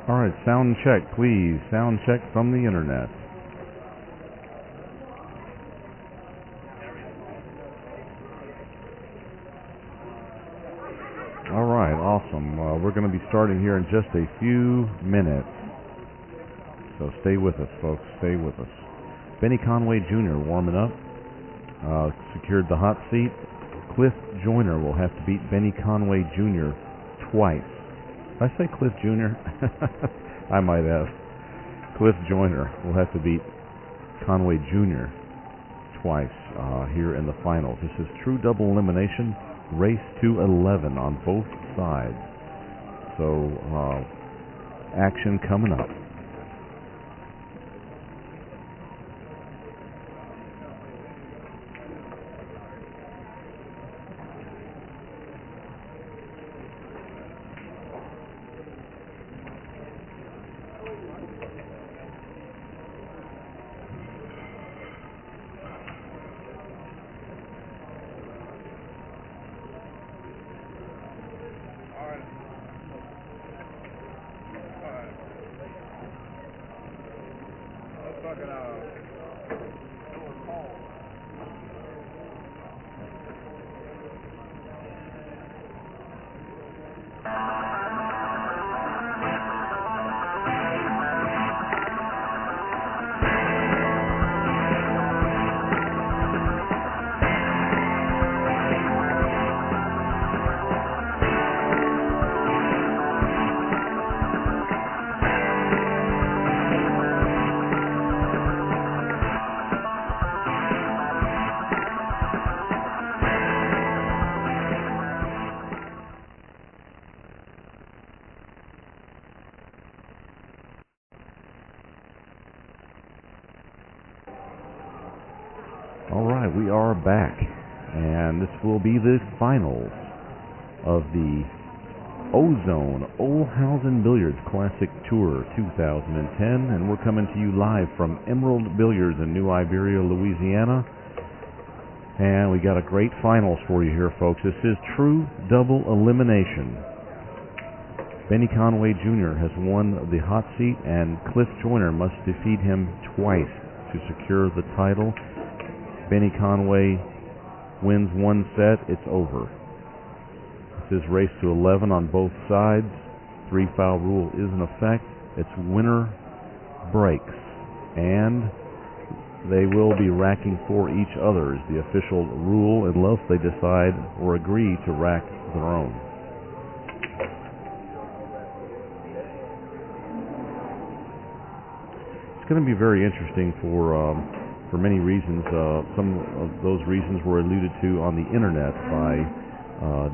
All right, sound check, please. Sound check from the internet. All right, awesome. We're going to be starting here in just a few minutes. So stay with us, folks. Stay with us. Benny Conway Jr. warming up. Secured the hot seat. Cliff Joyner will have to beat Benny Conway Jr. twice. Did I say Cliff Jr.? I might have. Cliff Joyner will have to beat Conway Jr. twice here in the finals. This is true double elimination, race to 11 on both sides. So action coming up. We are back, and this will be the finals of the Ozone Olhausen Billiards Classic Tour 2010, and we're coming to you live from Emerald Billiards in New Iberia, Louisiana. And we got a great finals for you here, folks. This is true double elimination. Benny Conway Jr. has won the hot seat, and Cliff Joyner must defeat him twice to secure the title. Benny Conway wins one set, it's over. This is race to 11 on both sides. 3-foul rule is in effect. It's winner breaks, and they will be racking for each other, is the official rule, unless they decide or agree to rack their own. It's going to be very interesting for many reasons. Some of those reasons were alluded to on the internet by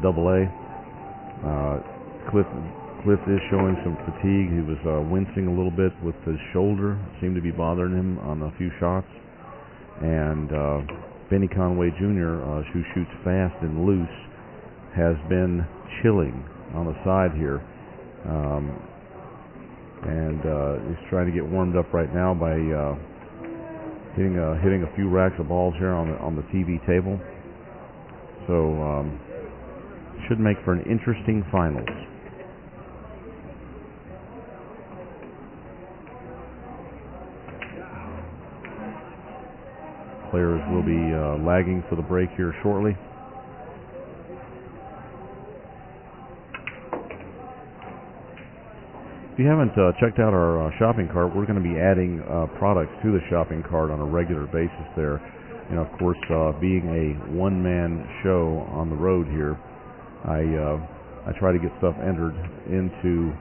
AA. Cliff is showing some fatigue. He was wincing a little bit with his shoulder. It seemed to be bothering him on a few shots. And Benny Conway Jr., who shoots fast and loose, has been chilling on the side here. And he's trying to get warmed up right now by hitting a few racks of balls here on the TV table. So should make for an interesting finals. Players will be lagging for the break here shortly. If you haven't checked out our shopping cart, we're going to be adding products to the shopping cart on a regular basis there. And of course, being a one-man show on the road here, I try to get stuff entered into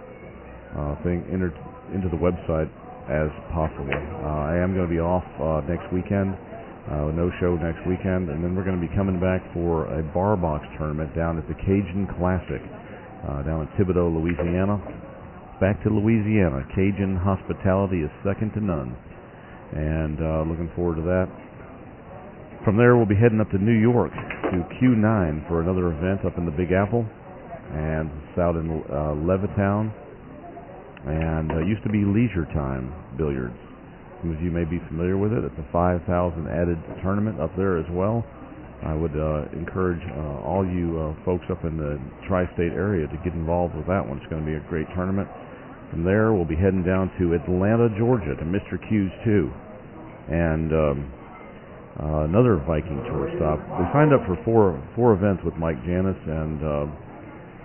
the website as possible. I am going to be off next weekend, no show next weekend, and then we're going to be coming back for a bar box tournament down at the Cajun Classic down in Thibodaux, Louisiana. Back to Louisiana. Cajun hospitality is second to none, and looking forward to that. From there, we'll be heading up to New York to Q9 for another event up in the Big Apple, and it's out in Levittown, and used to be Leisure Time Billiards. Some of you may be familiar with it. It's a 5,000 added tournament up there as well. I would encourage all you folks up in the tri-state area to get involved with that one. It's going to be a great tournament. From there, we'll be heading down to Atlanta, Georgia, to Mr. Q's 2. And another Viking Tour stop. We signed up for four events with Mike Janis, and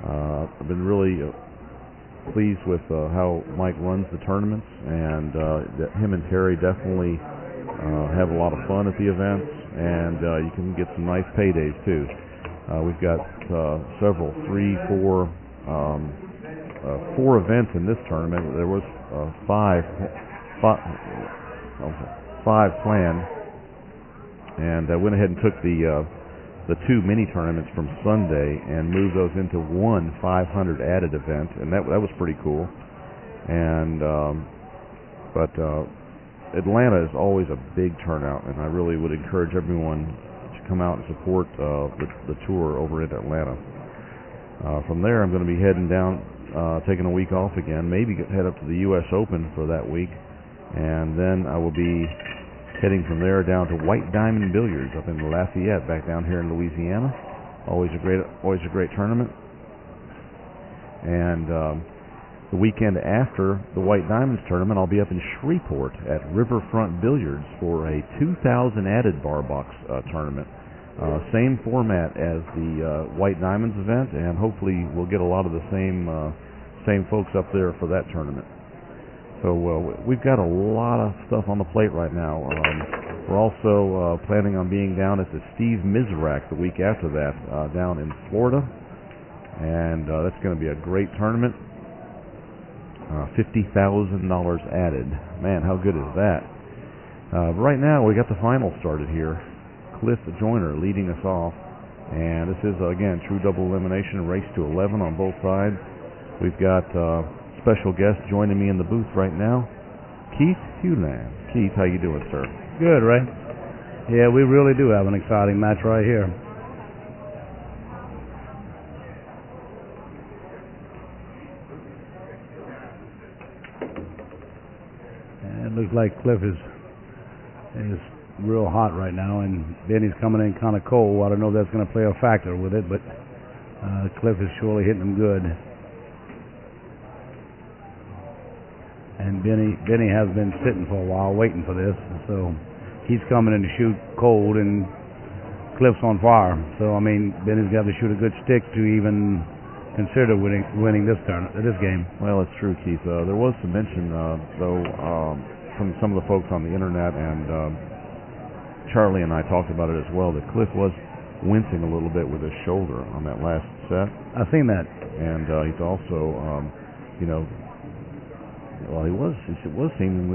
I've been really pleased with how Mike runs the tournaments, and him and Terry definitely have a lot of fun at the events, and you can get some nice paydays too. We've got several, 4 events in this tournament. There was five planned, and I went ahead and took the 2 mini tournaments from Sunday and moved those into one 500 added event, and that was pretty cool. And but Atlanta is always a big turnout, and I really would encourage everyone to come out and support the tour over in Atlanta. From there, I'm going to be heading down, taking a week off again, maybe head up to the U.S. Open for that week, and then I will be heading from there down to White Diamond Billiards up in Lafayette, back down here in Louisiana. Always a great tournament. And the weekend after the White Diamonds tournament, I'll be up in Shreveport at Riverfront Billiards for a 2,000 added bar box tournament. Same format as the White Diamonds event, and hopefully we'll get a lot of the same folks up there for that tournament. So we've got a lot of stuff on the plate right now. We're also planning on being down at the Steve Mizrak the week after that, down in Florida, and that's going to be a great tournament. $50,000 added. Man, how good is that? Right now, we got the final started here. Cliff Joyner leading us off, and this is again true double elimination, race to 11 on both sides. We've got special guest joining me in the booth right now, Keith Hewland. Keith, how you doing, sir? Good, Ray. Yeah, we really do have an exciting match right here. And it looks like Cliff is real hot right now, and Benny's coming in kind of cold. I don't know if that's going to play a factor with it, but Cliff is surely hitting them good. And Benny has been sitting for a while waiting for this, so he's coming in to shoot cold, and Cliff's on fire. So I mean, Benny's got to shoot a good stick to even consider winning this game. Well, it's true, Keith. There was some mention, though, from some of the folks on the internet, and Charlie and I talked about it as well, that Cliff was wincing a little bit with his shoulder on that last set. I've seen that. And he's also, well, he was seeming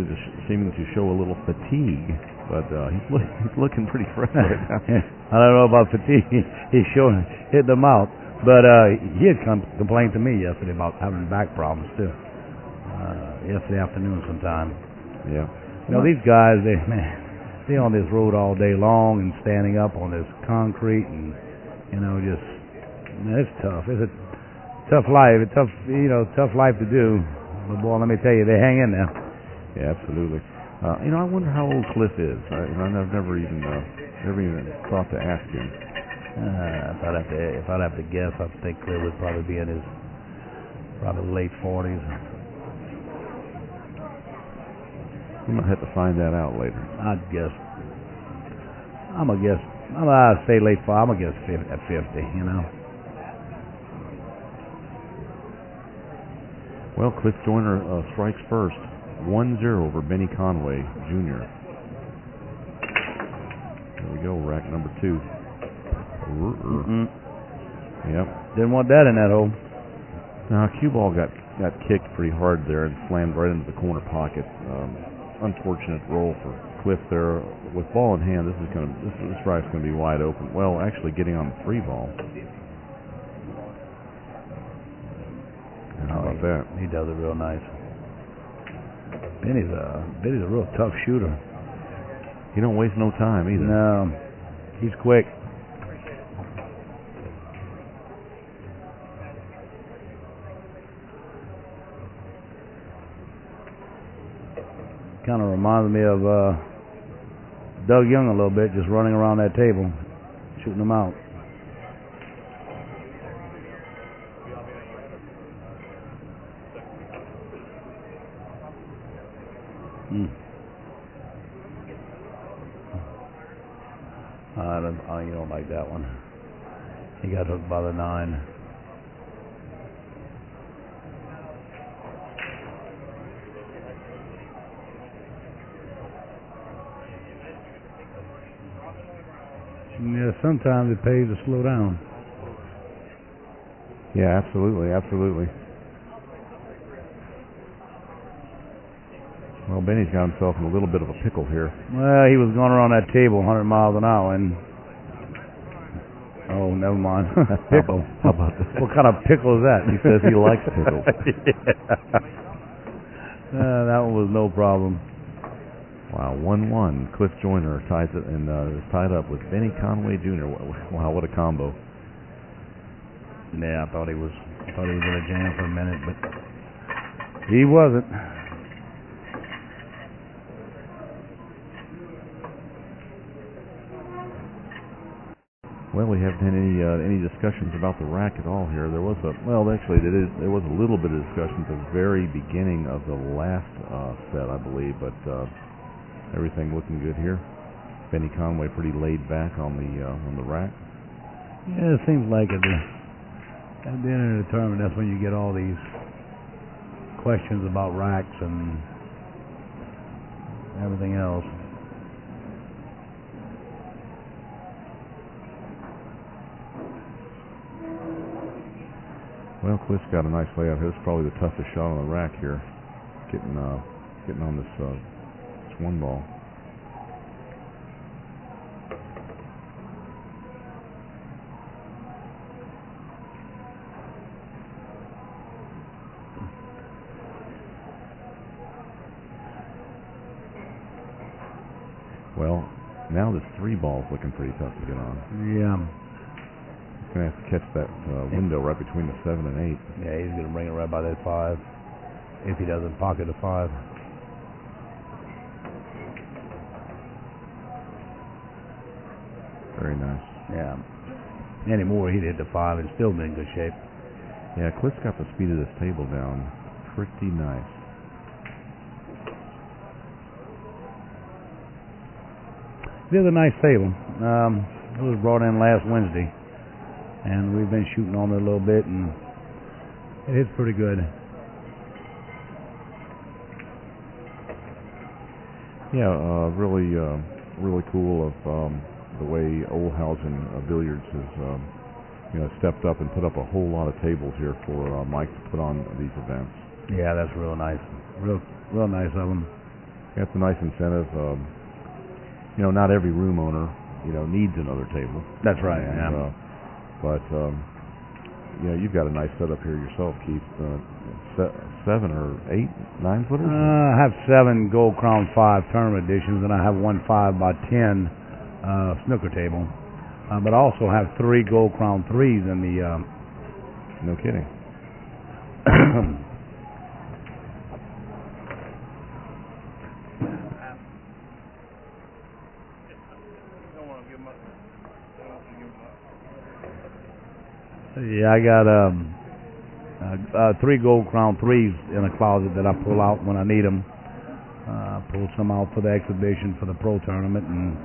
to show a little fatigue, but he's looking pretty fresh right now. I don't know about fatigue. He's hitting them out, but he had complained to me yesterday about having back problems too. Yesterday afternoon sometime. Yeah. You know, these guys, they're on this road all day long and standing up on this concrete, and it's tough. It's a tough life. It's tough life to do. But boy, let me tell you, they hang in there. Yeah, absolutely. I wonder how old Cliff is. I've never even thought to ask him. If I'd have to guess, I think Cliff would probably be in his late 40s. We might have to find that out later. I'd guess. I'm gonna say late 40s. I'm gonna guess at 50. Well, Cliff Joyner strikes first, 1-0 over Benny Conway, Jr. There we go, rack number 2. Yep. Didn't want that in that hole. Now, cue ball got kicked pretty hard there and slammed right into the corner pocket. Unfortunate roll for Cliff there. With ball in hand, this strike's going to be wide open. Well, actually getting on the 3 ball. How about that? He does it real nice. Benny's a real tough shooter. He don't waste no time either. No, he's quick. Kind of reminds me of Doug Young a little bit, just running around that table, shooting them out. You don't like that one. He got hooked by the 9. Yeah, sometimes it pays to slow down. Yeah, absolutely, absolutely. Well, Benny's got himself in a little bit of a pickle here. Well, he was going around that table 100 miles an hour, and oh, never mind. Pickle. How about that? What kind of pickle is that? He says he likes pickles. That one was no problem. Wow, 1-1. Cliff Joyner ties it and is tied up with Benny Conway Jr. Wow, what a combo! Yeah, I thought he was in a jam for a minute, but he wasn't. Well, we haven't had any discussions about the rack at all here. There was there was a little bit of discussion at the very beginning of the last set, I believe, but everything looking good here. Benny Conway pretty laid back on the rack. Yeah, it seems like at the end of the tournament, that's when you get all these questions about racks and everything else. Well, Cliff's got a nice layout here. This is probably the toughest shot on the rack here. Getting on this one ball. Well, now this 3 ball's looking pretty tough to get on. Yeah. He's going to have to catch that window right between the 7 and 8. Yeah, he's going to bring it right by that 5 if he doesn't pocket the 5. Very nice. Yeah. Anymore, he'd hit the 5 and still be in good shape. Yeah, Cliff's got the speed of this table down pretty nice. It is a nice table. It was brought in last Wednesday, and we've been shooting on it a little bit, and it hits pretty good. Yeah, really cool of the way Olhausen Billiards has stepped up and put up a whole lot of tables here for Mike to put on these events. Yeah, that's real nice. Real nice of them. That's a nice incentive. Not every room owner needs another table. That's right. And, but you've got a nice setup here yourself, Keith. 7 or 8, 9 footers? I have 7 Gold Crown 5 tournament editions, and I have 1 5x10 snooker table. But I also have 3 Gold Crown 3s in the. No kidding. Yeah, I got 3 Gold Crown 3s in a closet that I pull out when I need them. Pull some out for the exhibition for the pro tournament, and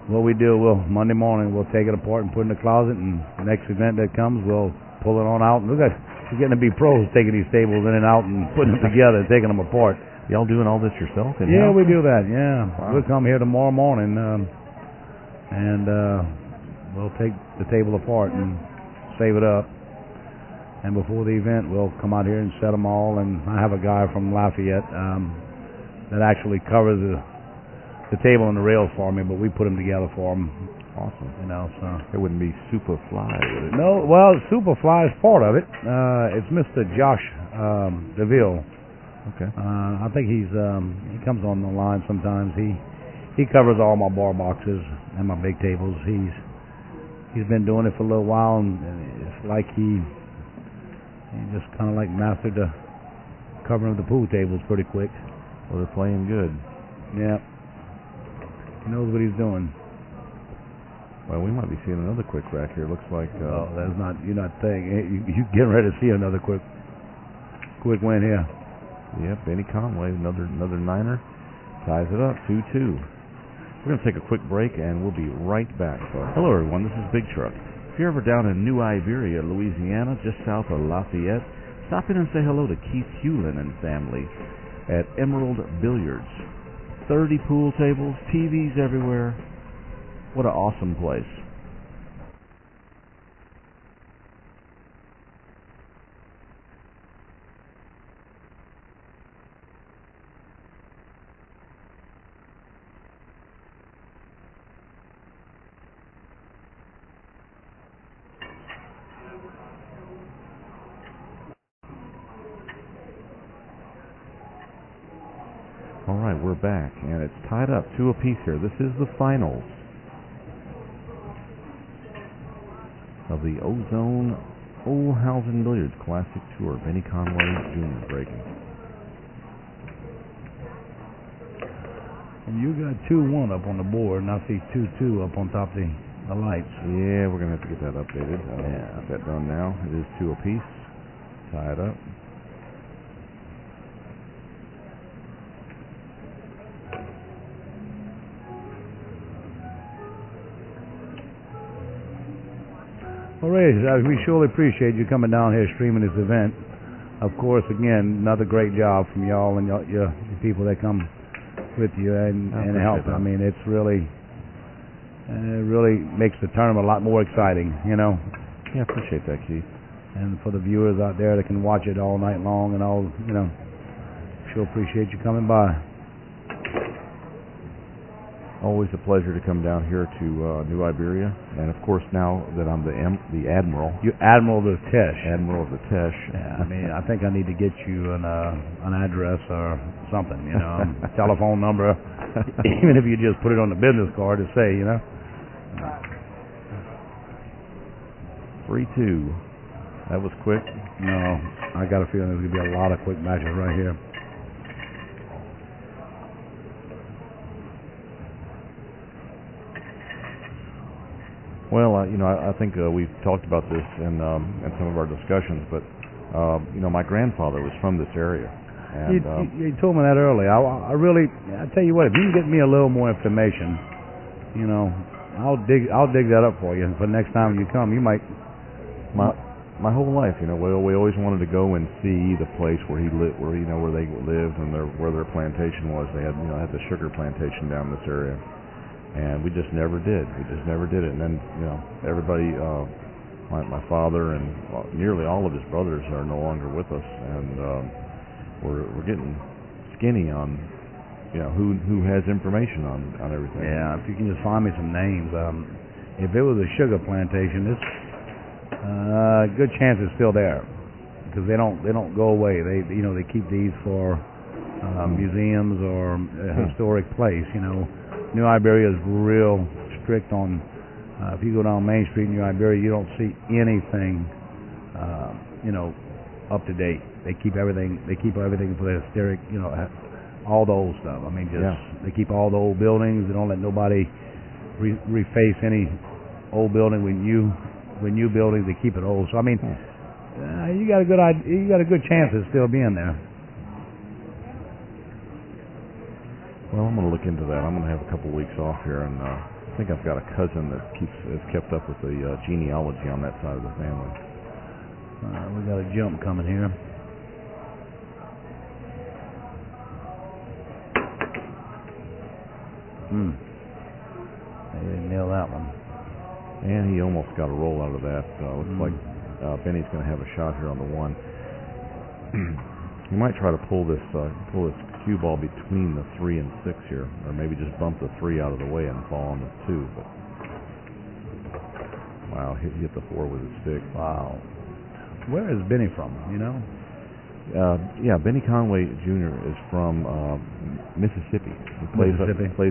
what we do, Monday morning we'll take it apart and put it in the closet, and the next event that comes we'll pull it on out. And we're getting to be pros taking these tables in and out and putting them together and taking them apart. Y'all doing all this yourself? Yeah, we do that. Yeah, wow. We'll come here tomorrow morning and we'll take the table apart and save it up, and before the event we'll come out here and set them all, and I have a guy from Lafayette that actually covers the table and the rails for me, but we put them together for him. Awesome. So it wouldn't be Superfly, would it? No, well, Superfly is part of it. It's Mr. Josh DeVille. Okay. I think he comes on the line sometimes. He covers all my bar boxes and my big tables. He's been doing it for a little while, and it's like he just kind of like mastered the covering of the pool tables pretty quick. Well, they're playing good. Yeah. He knows what he's doing. Well, we might be seeing another quick rack here. Looks like. That's not. You're not thinking. You getting ready to see another quick win here. Yeah, Benny Conway, another niner. Ties it up, 2-2. We're going to take a quick break, and we'll be right back. Hello, everyone. This is Big Truck. If you're ever down in New Iberia, Louisiana, just south of Lafayette, stop in and say hello to Keith Hewlin and family at Emerald Billiards. 30 pool tables, TVs everywhere. What an awesome place. All right, we're back, and it's tied up 2 apiece here. This is the finals of the Ozone Olhausen Billiards Classic Tour. Benny Conway Jr. breaking. And you got 2-1 up on the board, and I see 2-2 up on top of the lights. Yeah, we're going to have to get that updated. Yeah. Get that done now. It is 2 apiece. Tied up. All right, we surely appreciate you coming down here streaming this event. Of course, again, another great job from y'all and your people that come with you and help. I mean, it's really makes the tournament a lot more exciting, you know. Yeah, appreciate that, Keith. And for the viewers out there that can watch it all night long and all, you know, sure appreciate you coming by. Always a pleasure to come down here to New Iberia, and of course now that I'm the admiral. You're Admiral of the Tesh. Admiral of the Tesh. Yeah, I mean, I think I need to get you an address or something, you know, telephone number, even if you just put it on the business card to say, you know. 3-2. That was quick. No, I got a feeling there's going to be a lot of quick matches right here. Well, you know, I think we've talked about this in some of our discussions, but you know, my grandfather was from this area. And, you told me that earlier. I tell you what, if you can get me a little more information, you know, I'll dig that up for you. For next time you come, you might. My whole life, you know, we always wanted to go and see the place where he lived, where they lived, and where their plantation was. They had the sugar plantation down this area. And we just never did. And then, you know, everybody, my father and nearly all of his brothers are no longer with us, and we're getting skinny on, you know, who has information on everything. Yeah, if you can just find me some names. If it was a sugar plantation, this good chance it's still there because they don't go away. They keep these for museums or a historic place, you know. New Iberia is real strict on, if you go down Main Street in New Iberia, you don't see anything, you know, up to date. They keep everything for the historic, you know, all the old stuff. I mean, they keep all the old buildings. They don't let nobody reface any old building with new buildings. They keep it old. So I mean, you got a good chance of still being there. Well, I'm going to look into that. I'm going to have a couple weeks off here, and I think I've got a cousin that has kept up with the genealogy on that side of the family. We got a jump coming here. They didn't nail that one. And he almost got a roll out of that. Looks like Benny's going to have a shot here on the one. He might try to pull this cue ball between the 3 and 6 here, or maybe just bump the 3 out of the way and fall on the 2. But wow, he hit the 4 with his stick. Wow. Where is Benny from? You know? Yeah, Benny Conway Jr. is from Mississippi. He plays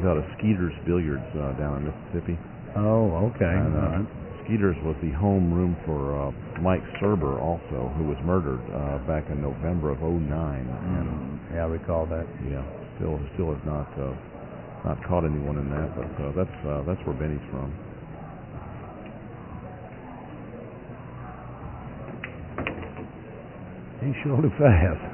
out of Skeeter's Billiards down in Mississippi. Oh, okay. And, Skeeter's was the home room for Mike Serber, also, who was murdered back in November of '09. And yeah, I recall that. Yeah, still has not caught anyone in that, but that's where Benny's from. He's surely fast.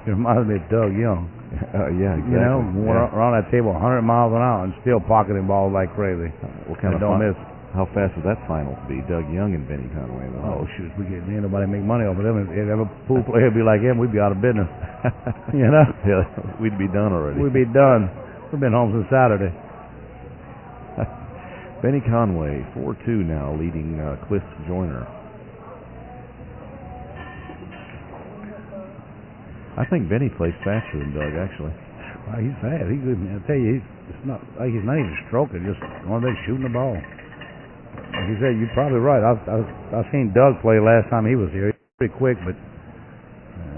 He reminds me of Doug Young. Yeah, exactly. You know, we're around that table 100 miles an hour and still pocketing balls like crazy. What kind of don't miss. How fast would that finals be? Doug Young and Benny Conway. Oh, shoot. Ain't nobody make money off of them. If every pool player would be like him, we'd be out of business. You know? Yeah, we'd be done already. We'd be done. We've been home since Saturday. Benny Conway, 4-2 now, leading Cliff Joyner. I think Benny plays faster than Doug, actually. Well, he's fast. He's good. I tell you, it's not like he's not even stroking, just going there shooting the ball. Like you said, you're probably right. I've seen Doug play last time he was here. He's pretty quick, but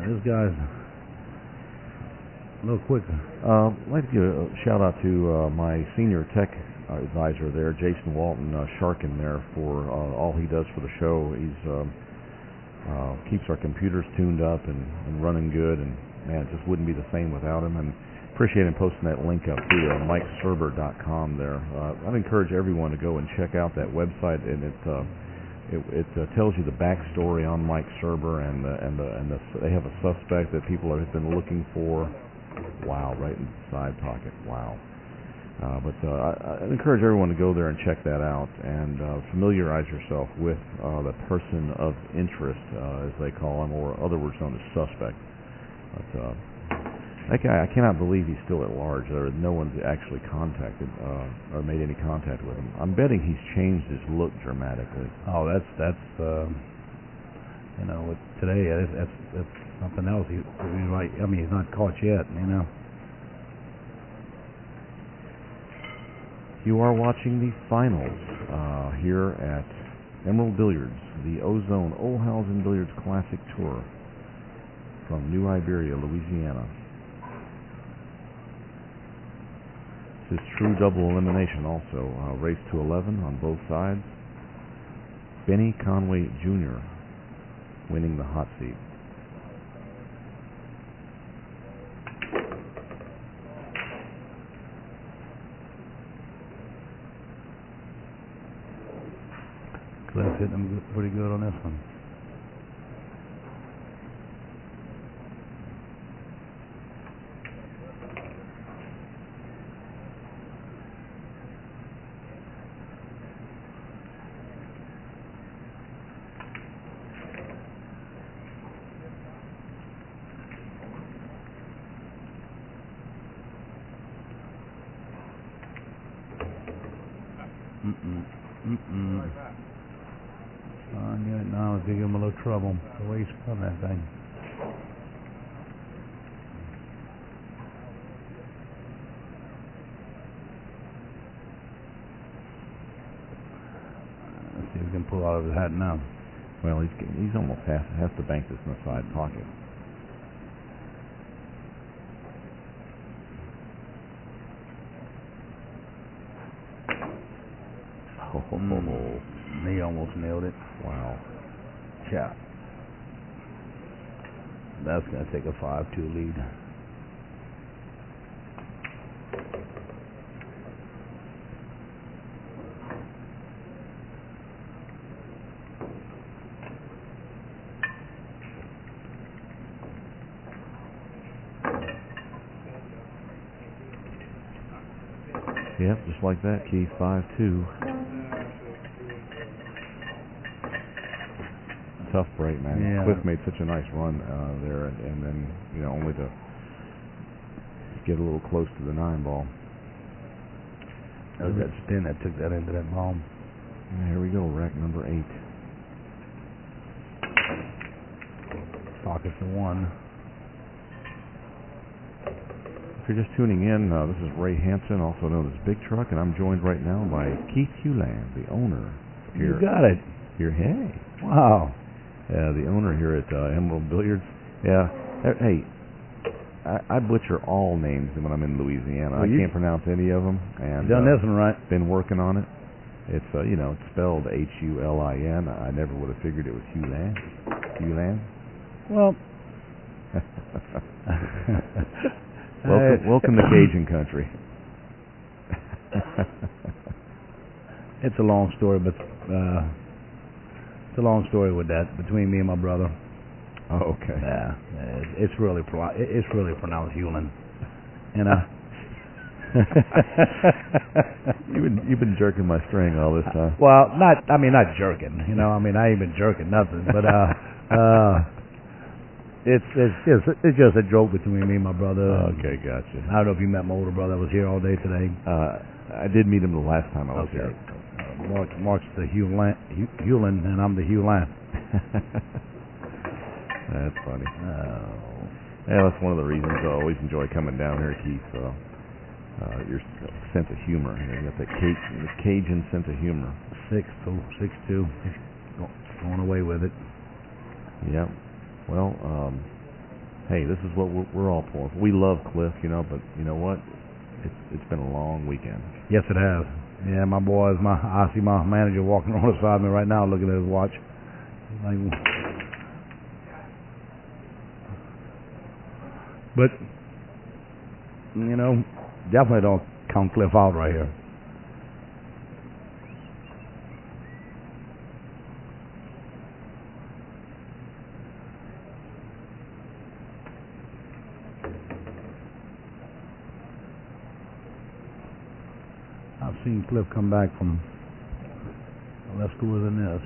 this guy's a little quicker. I'd like to give a shout out to my senior tech advisor there, Jason Walton Sharkin, there for all he does for the show. He's keeps our computers tuned up and running good, and man, it just wouldn't be the same without him. And appreciate him posting that link up to MikeSerber.com there. I'd encourage everyone to go and check out that website, and it tells you the backstory on Mike Serber, and they have a suspect that people have been looking for. Wow, right in the side pocket. Wow. But I encourage everyone to go there and check that out and familiarize yourself with the person of interest, as they call him, or other words known as suspect. But that guy, I cannot believe he's still at large. No one's actually contacted or made any contact with him. I'm betting he's changed his look dramatically. Oh, that's you know, today that's something else. He's like, I mean, he's not caught yet, you know. You are watching the finals here at Emerald Billiards, the Ozone Olhausen Billiards Classic Tour from New Iberia, Louisiana. This is true double elimination also. Race to 11 on both sides. Benny Conway Jr. winning the hot seat. Cliff's hitting him pretty good on this one. Now it's giving him a little trouble the way he's putting that thing. Let's see if we can pull out of his hat now. Well, he's almost has to bank this in the side pocket. He almost nailed it. Wow. Yeah. That's going to take a 5-2 lead. Yep, just like that, Keith, 5-2. Tough break, man. Yeah. Cliff made such a nice run there, and then, you know, only to get a little close to the 9 ball. That was that spin that took that into that ball. And here we go, rack number 8. Pocket for 1. If you're just tuning in, this is Ray Hansen, also known as Big Truck, and I'm joined right now by Keith Hewland, the owner here. You got it. Here, hey. Wow. The owner here at Emerald Billiards. Yeah. Hey, I butcher all names when I'm in Louisiana. Well, I can't pronounce any of them. And you done this one right. Been working on it. It's you know, it's spelled Hulin. I never would have figured it was Hewland. Hewland. Well. Welcome to Cajun country. It's a long story, but it's a long story with that between me and my brother. Oh, okay. Yeah, it's really pronounced Hewlin. You've been jerking my string all this time. Well, not jerking. I ain't been jerking nothing, but it's just a joke between me and my brother. Okay, gotcha. I don't know if you met my older brother. That was here all day today. I did meet him the last time I was here. Mark's the Hewlin, and I'm the Hewlin. That's funny. Yeah, that's one of the reasons I always enjoy coming down here, Keith. Your sense of humor. You got that Cajun sense of humor. 6'2", going away with it. Yep. Well, hey, this is what we're all pulling for. We love Cliff, but you know what? It's been a long weekend. Yes, it has. Yeah, I see my manager walking on the side of me right now looking at his watch. But, definitely don't count Cliff out right here. I've seen Cliff come back from less cooler than this.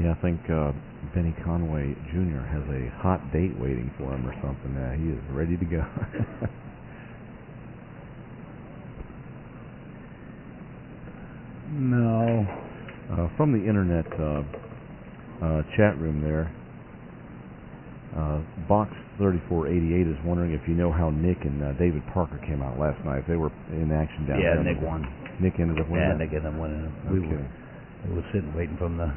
Yeah, I think Benny Conway Jr. has a hot date waiting for him or something. He is ready to go. No. From the internet chat room there, Box 3488 is wondering if you know how Nick and David Parker came out last night. They were in action down there. Yeah, Nick won. Nick ended up winning. Yeah, Nick ended up winning. Okay. We were sitting waiting for him to.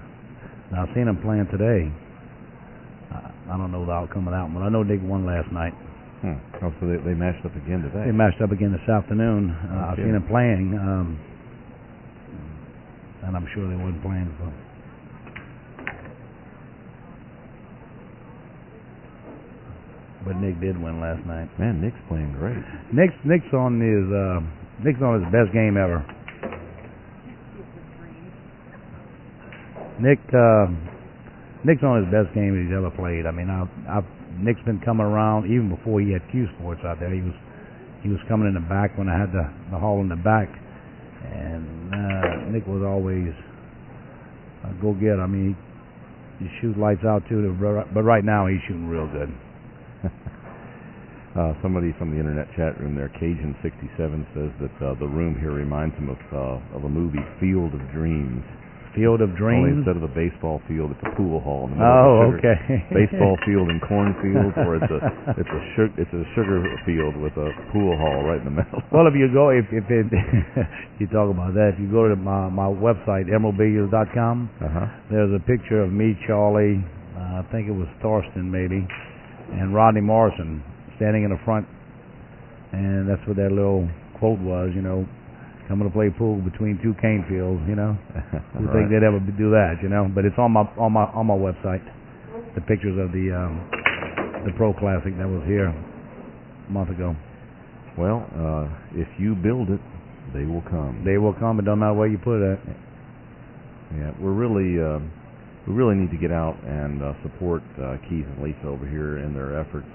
Now, I've seen him playing today. I don't know the outcome of that one, but I know Nick won last night. Oh, so they matched up again today. They matched up again this afternoon. I've seen him playing, and I'm sure they wasn't playing for. But Nick did win last night. Man, Nick's playing great. Nick's on his best game ever. Nick's on his best game he's ever played. I mean, Nick's been coming around even before he had Q Sports out there. He was coming in the back when I had the haul in the back, and Nick was always a go-getter. I mean, he shoots lights out too, but right now he's shooting real good. Somebody from the internet chat room there, Cajun67, says that the room here reminds him of a movie, Field of Dreams. Field of Dreams? Only instead of a baseball field, it's a pool hall in the Oh, middle of okay. Baseball field and cornfields, or it's a sugar field with a pool hall right in the middle. Well, if you go, if you talk about that, if you go to my website, emeraldbilliards.com, there's a picture of me, Charlie, I think it was Thorsten maybe, and Rodney Morrison standing in the front, and that's what that little quote was, coming to play pool between two cane fields, Who Right. think they'd ever do that, But it's on my website. The pictures of the Pro Classic that was here a month ago. Well, if you build it, they will come. They will come. It don't matter where you put it. Yeah, we really need to get out and support Keith and Lisa over here in their efforts.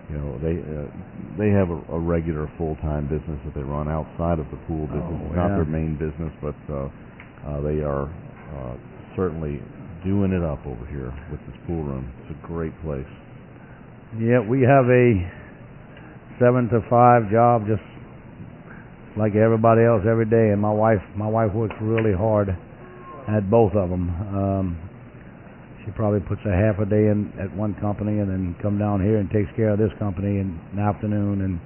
They have a regular full-time business that they run outside of the pool business. It's not their main business, but they are certainly doing it up over here with this pool room. It's a great place. Yeah, we have a 7 to 5 job, just like everybody else every day. And my wife works really hard at both of them. She probably puts a half a day in at one company and then come down here and takes care of this company in the afternoon. And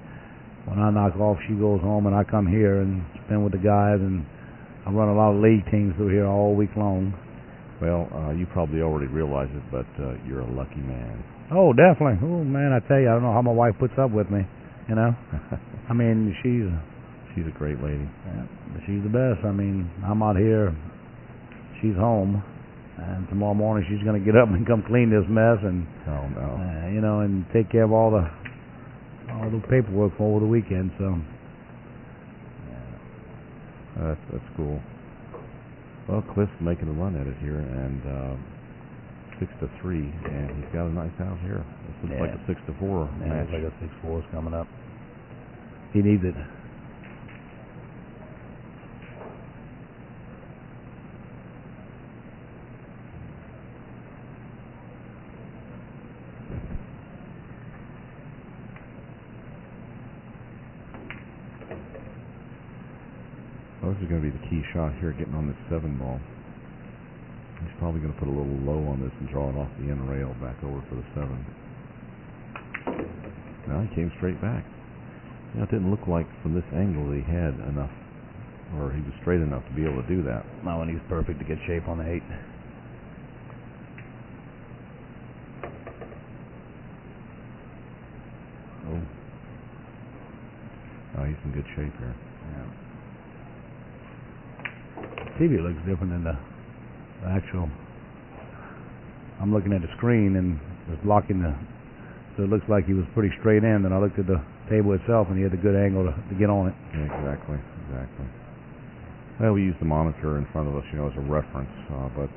when I knock off, she goes home and I come here and spend with the guys. And I run a lot of league teams through here all week long. Well, you probably already realize it, but you're a lucky man. Oh, definitely. Oh, man, I tell you, I don't know how my wife puts up with me, I mean, she's a great lady. Yeah, she's the best. I mean, I'm out here, she's home. And tomorrow morning she's going to get up and come clean this mess and, and take care of all the paperwork for over the weekend. So, That's cool. Well, Cliff's making a run at it here, and 6-3, and he's got a nice out here. This looks like a 6-4 match. Looks like a 6-4 is coming up. He needs it. Well, this is going to be the key shot here, getting on this 7 ball. He's probably going to put a little low on this and draw it off the end rail back over for the 7. Now he came straight back. You know, it didn't look like from this angle that he had enough, or he was straight enough to be able to do that. No, and he's perfect to get shape on the 8. Oh, he's in good shape here. Yeah. TV looks different than the actual. I'm looking at the screen and it's blocking the, so it looks like he was pretty straight in. And I looked at the table itself and he had a good angle to get on it. Yeah, exactly. Well, we use the monitor in front of us, as a reference, but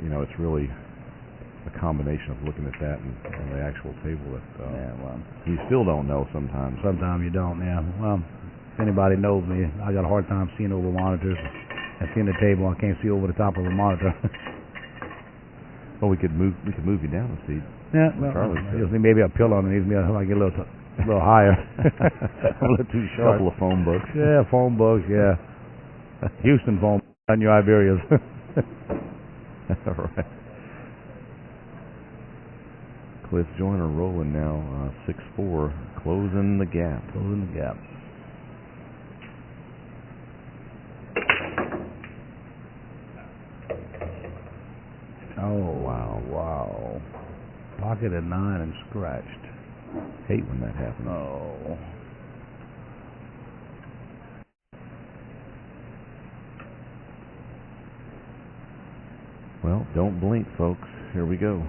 it's really a combination of looking at that and the actual table that you still don't know sometimes. Sometimes you don't. Yeah. Well, if anybody knows me, I got a hard time seeing over monitors and seeing the table. I can't see over the top of a monitor. Well, we could move you down a seat. Yeah, well, maybe a pillow underneath me. I get a little higher. A little too short. A couple of phone books. Yeah, phone books. Yeah, Houston phone on your Iberias. All right. Cliff Joyner rolling now, 6-4, closing the gap. Oh, wow. Pocket at 9 and scratched. Hate when that happens. Oh. Well, don't blink, folks. Here we go.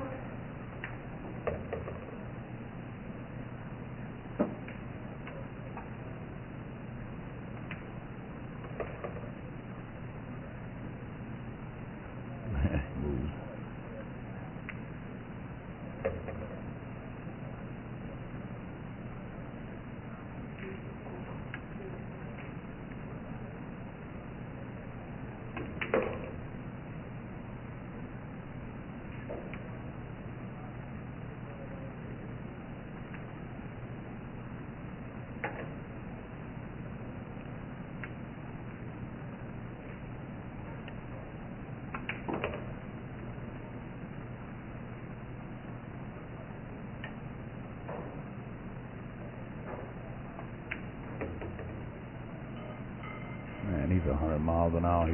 Man, he's 100 miles an hour.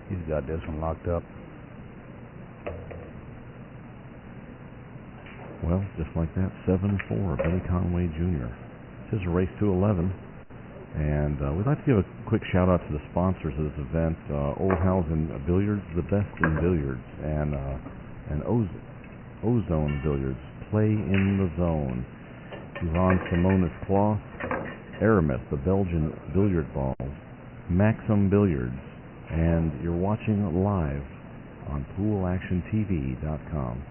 He's got this one locked up. Well, just like that, 7-4, Billy Conway Jr. This is a race to 11. And we'd like to give a quick shout-out to the sponsors of this event, Oldhausen Billiards, the best in billiards, and Ozone Billiards, play in the zone. Yvonne Simonis Cloth, Aramis, the Belgian billiard balls, Maxim Billiards, and you're watching live on PoolActionTV.com.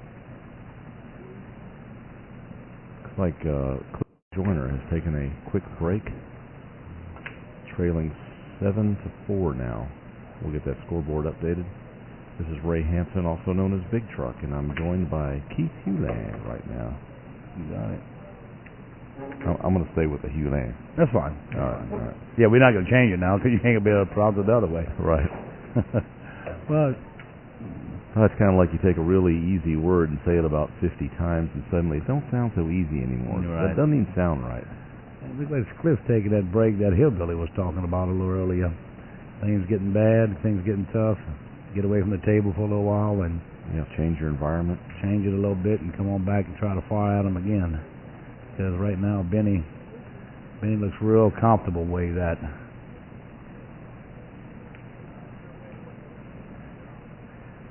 Looks like Cliff Joyner has taken a quick break, trailing 7-4 now. We'll get that scoreboard updated. This is Ray Hampson, also known as Big Truck, and I'm joined by Keith Hewland right now. You got it. I'm going to stay with the Hewland. That's fine. All right. Yeah, we're not going to change it now because you ain't going to be able to pronounce it the other way. Right. Well, it's kind of like you take a really easy word and say it about 50 times, and suddenly it don't sound so easy anymore. Right. That doesn't even sound right. It looks like Cliff's taking that break that Hillbilly was talking about a little earlier. Things getting bad, things getting tough. Get away from the table for a little while and change your environment. Change it a little bit and come on back and try to fire at them again. Because right now Benny looks real comfortable where he's at.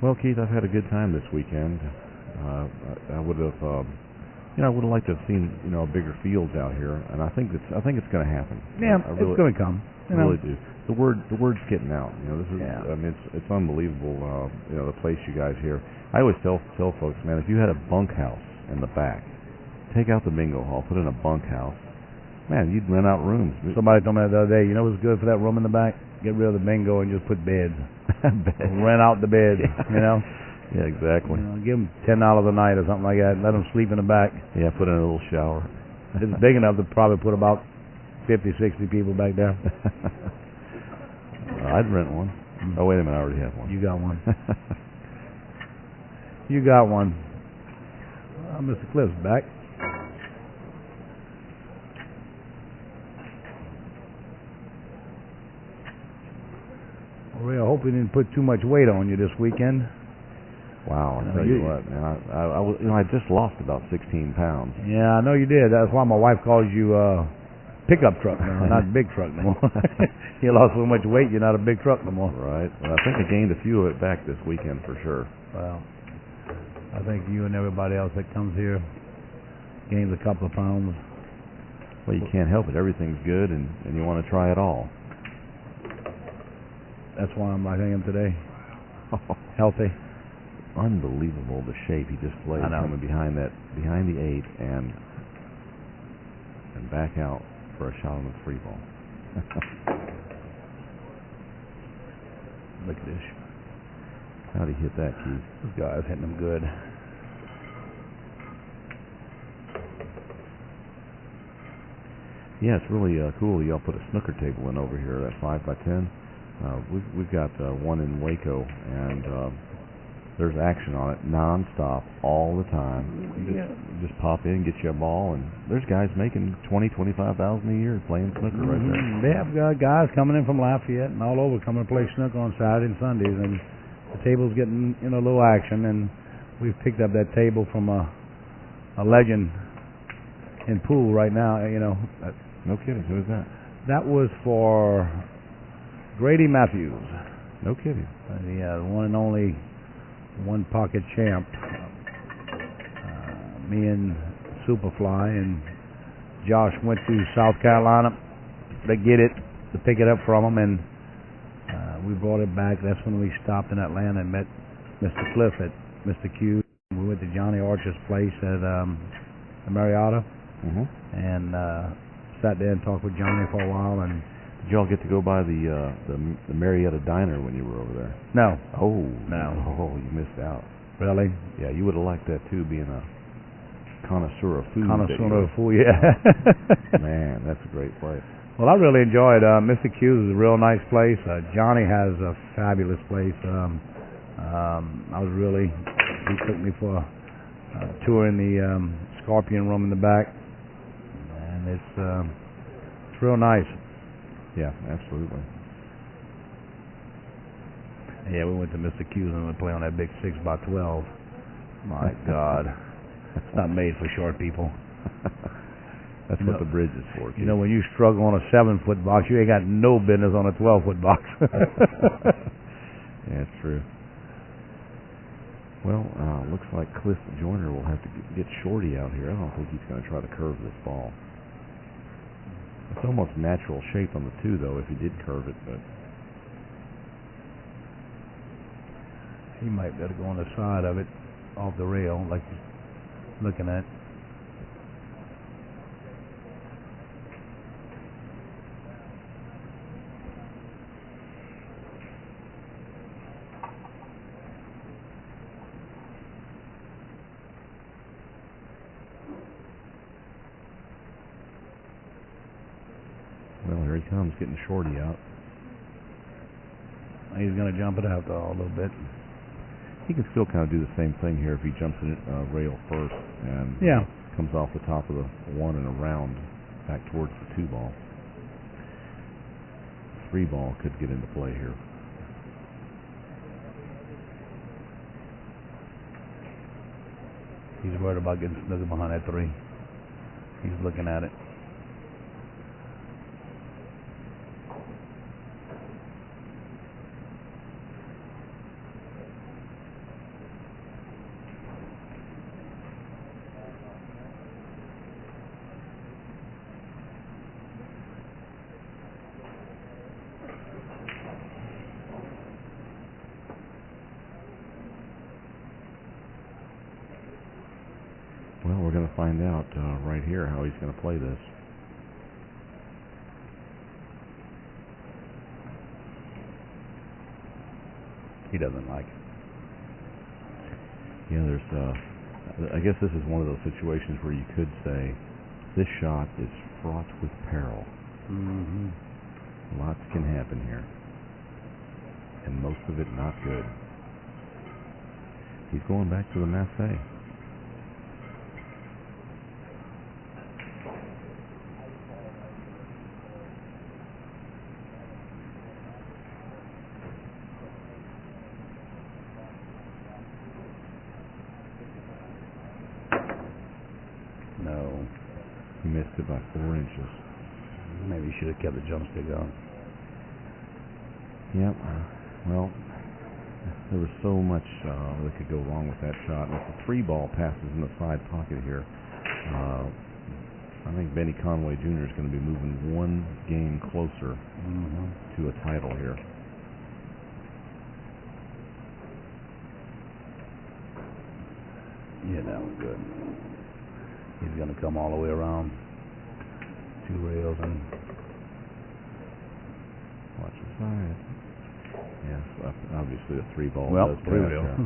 Well, Keith, I've had a good time this weekend. I would have You know, I would have liked to have seen bigger fields out here, and I think it's going to happen. Yeah, I really, it's going to come. I really do. The word's getting out. This is. Yeah. I mean, it's unbelievable. The place you guys here. I always tell folks, man, if you had a bunkhouse in the back, take out the bingo hall, put in a bunkhouse. Man, you'd rent out rooms. Somebody told me the other day, you know what's good for that room in the back? Get rid of the bingo and just put beds. Rent out the beds, Yeah, exactly. Give them $10 a night or something like that. Let them sleep in the back. Yeah, put in a little shower. It's big enough to probably put about 50, 60 people back there. I'd rent one. Oh, wait a minute, I already have one. You got one. You got one. Mr. Cliff's back. Ray, I hope we didn't put too much weight on you this weekend. Wow, I tell you what, man, I just lost about 16 pounds. Yeah, I know you did. That's why my wife calls you pickup truck now, not big truck no more. You lost so much weight, you're not a big truck no more. Right. Well, I think I gained a few of it back this weekend for sure. Well, I think you and everybody else that comes here gains a couple of pounds. Well, you can't help it. Everything's good, and you want to try it all. That's why I'm like I am today. Healthy. Unbelievable the shape he just played coming behind the 8 and back out for a shot on the 3 ball. Look at this. How'd he hit that, Keith? This guy's hitting them good. Yeah, it's really cool. Y'all put a snooker table in over here, that 5 by 10. We've got one in Waco, and there's action on it nonstop all the time. You just pop in, get you a ball, and there's guys making $20,000, $25,000 a year playing snooker right there. They have guys coming in from Lafayette and all over coming to play snooker on Saturday and Sundays, and the table's getting a little action. And we've picked up that table from a legend in pool right now. No kidding. Who is that? That was for Grady Matthews. No kidding. The one and only one pocket champ. Me and Superfly and Josh went to South Carolina to get it, to pick it up from him, and we brought it back. That's when we stopped in Atlanta and met Mr. Cliff at Mr. Q. We went to Johnny Archer's place at the Marietta, and sat there and talked with Johnny for a while. And did y'all get to go by the Marietta Diner when you were over there? No. Oh, no. Oh, you missed out. Really? Yeah, you would have liked that too, being a connoisseur of food. Connoisseur of food, yeah. Man, that's a great place. Well, I really enjoyed Mr. Q's is a real nice place. Johnny has a fabulous place. He took me for a tour in the Scorpion Room in the back, and it's real nice. Yeah, absolutely. Yeah, we went to Mr. Q's and we played on that big 6x12. My God, it's not made for short people. That's what the bridge is for. You know, when you struggle on a 7-foot box, you ain't got no business on a 12-foot box. Yeah, it's true. Well, looks like Cliff Joyner will have to get Shorty out here. I don't think he's going to try to curve this ball. It's almost natural shape on the 2, though, if he did curve it, but he might better go on the side of it, off the rail, like he's looking at. well, here he comes, getting Shorty out. He's going to jump it out, though, a little bit. He can still kind of do the same thing here if he jumps in rail first and comes off the top of the 1 and around back towards the 2 ball. 3 ball could get into play here. He's worried about getting snookered behind that 3. He's looking at it. to find out right here how he's going to play this. He doesn't like it. Yeah, I guess this is one of those situations where you could say this shot is fraught with peril. Mm-hmm. Lots can happen here, and most of it not good. He's going back to the masse. No. He missed it by 4 inches. Maybe he should have kept the jump stick on. Yep. Well, there was so much that could go wrong with that shot. And if the 3-ball passes in the side pocket here, I think Benny Conway Jr. is going to be moving one game closer to a title here. Yeah, that was good. He's going to come all the way around 2 rails and watch the side. Yes, obviously the 3-ball well, does 3 pass rail. there.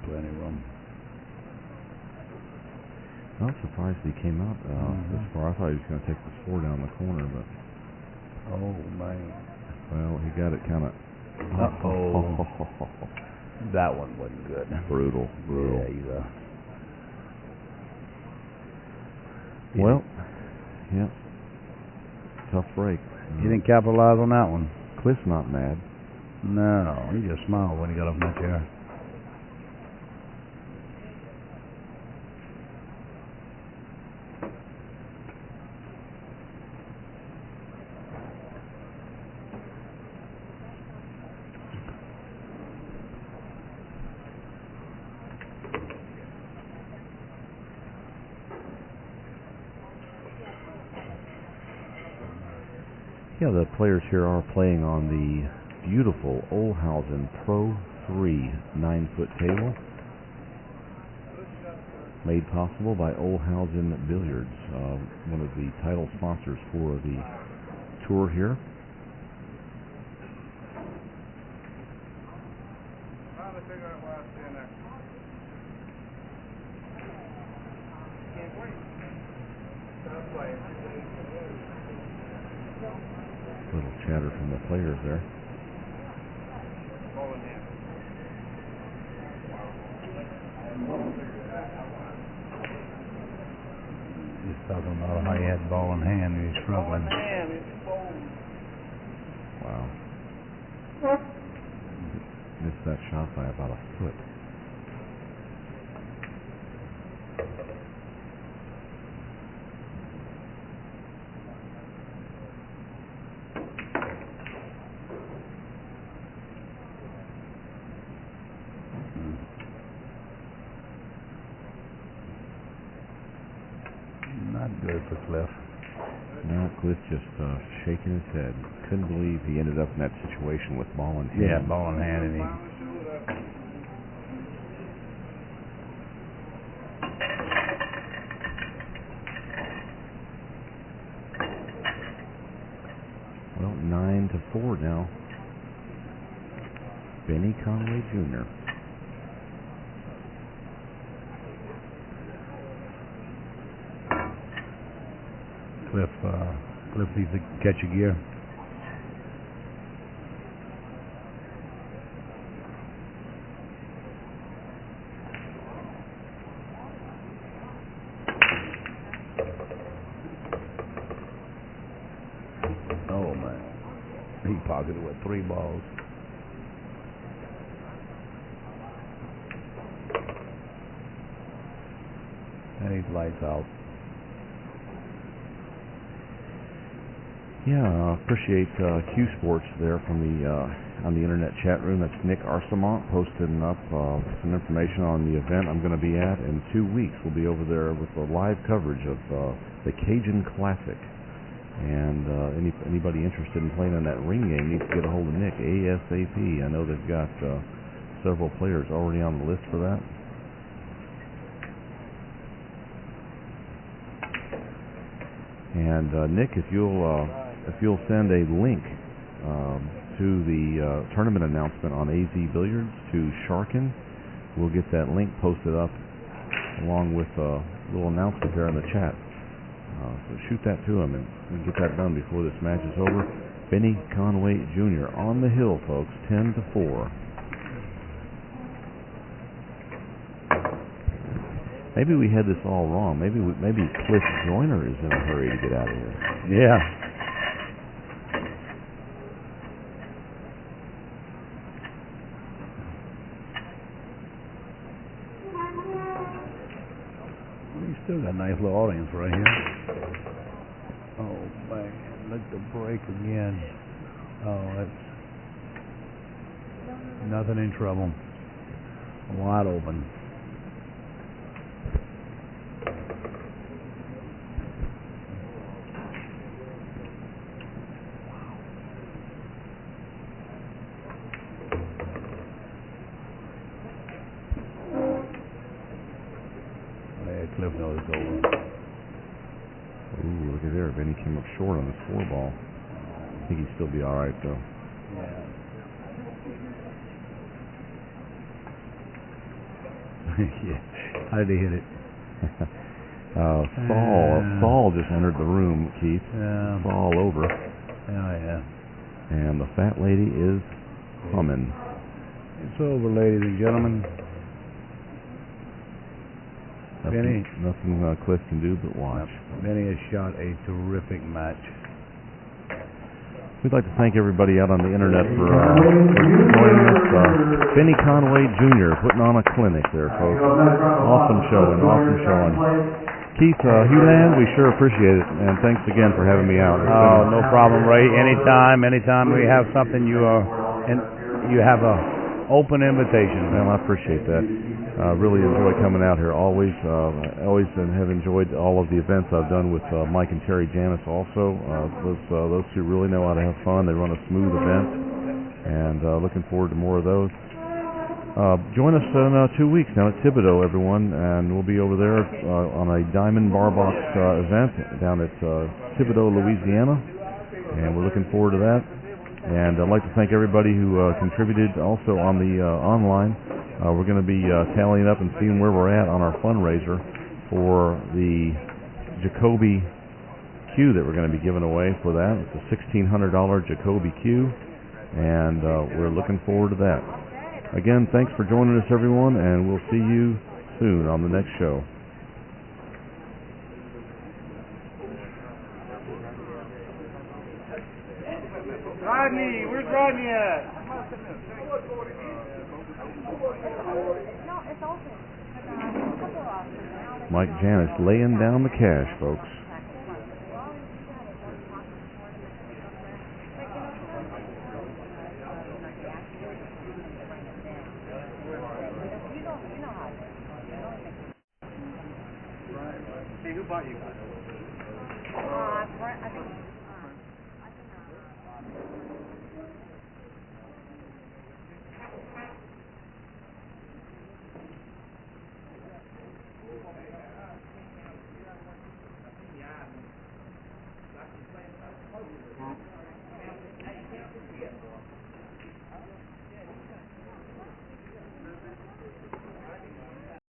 Plenty of room. I was surprised he came out this far. I thought he was going to take the 4 down the corner, but oh man! Well, he got it kind of. That one wasn't good. Brutal. Yeah, he's well, yeah. Tough break. He didn't capitalize on that one. Cliff's not mad. No, he just smiled when he got off that chair. Yeah, the players here are playing on the beautiful Olhausen Pro 3 9-foot table, made possible by Olhausen Billiards, one of the title sponsors for the tour here. Little chatter from the players there. He's talking about how he had the ball in hand and he's struggling. Wow. Missed that shot by about a foot. Not good for Cliff. No, Cliff just shaking his head. Couldn't believe he ended up in that situation with ball in hand. Yeah, ball in hand, and he. Well, 9-4 now. Benny Conway Jr. Cliff needs to catch a gear. Oh man, he pocketed with 3 balls. And he's lights out. Yeah, appreciate Q Sports there from the on the internet chat room. That's Nick Arsamont posting up some information on the event I'm going to be at in 2 weeks. We'll be over there with the live coverage of the Cajun Classic, And anybody interested in playing in that ring game needs to get a hold of Nick ASAP. I know they've got several players already on the list for that. And Nick, if you'll send a link to the tournament announcement on AZ Billiards to Sharkin, we'll get that link posted up along with a little announcement there in the chat. So shoot that to him and get that done before this match is over. Benny Conway Jr. on the hill, folks, 10-4. Maybe we had this all wrong. Maybe Cliff Joyner is in a hurry to get out of here. Yeah. We still got a nice little audience right here. Oh man, look the break again. Oh, that's nothing in trouble. Wide open. Cliff knows it's over. Ooh, look at there. Benny came up short on his 4-ball. I think he'd still be all right, though. Yeah. Yeah. How did he hit it? Saul just entered the room, Keith. Yeah. Saul over. Oh, yeah. And the fat lady is humming. It's over, ladies and gentlemen. Nothing Cliff can do but watch. Benny has shot a terrific match. We'd like to thank everybody out on the internet for joining us. Benny Conway Jr. putting on a clinic there, folks. Awesome showing. Keith Hewland, we sure appreciate it, and thanks again for having me out. Oh, no problem, Ray. Anytime we have something, you have a open invitation. Well, I appreciate that. Really enjoy coming out here. Always have enjoyed all of the events I've done with Mike and Terry Janis. Also, those two really know how to have fun. They run a smooth event, and looking forward to more of those. Join us in 2 weeks now at Thibodeau, everyone, and we'll be over there on a Diamond Bar Box event down at Thibodeau, Louisiana, and we're looking forward to that. And I'd like to thank everybody who contributed also on the online. We're going to be tallying up and seeing where we're at on our fundraiser for the Jacoby Q that we're going to be giving away for that. It's a $1,600 Jacoby Q, and we're looking forward to that. Again, thanks for joining us, everyone, and we'll see you soon on the next show. Rodney, where's Rodney at? Mike Janis laying down the cash, folks. Hey, who bought you guys? I think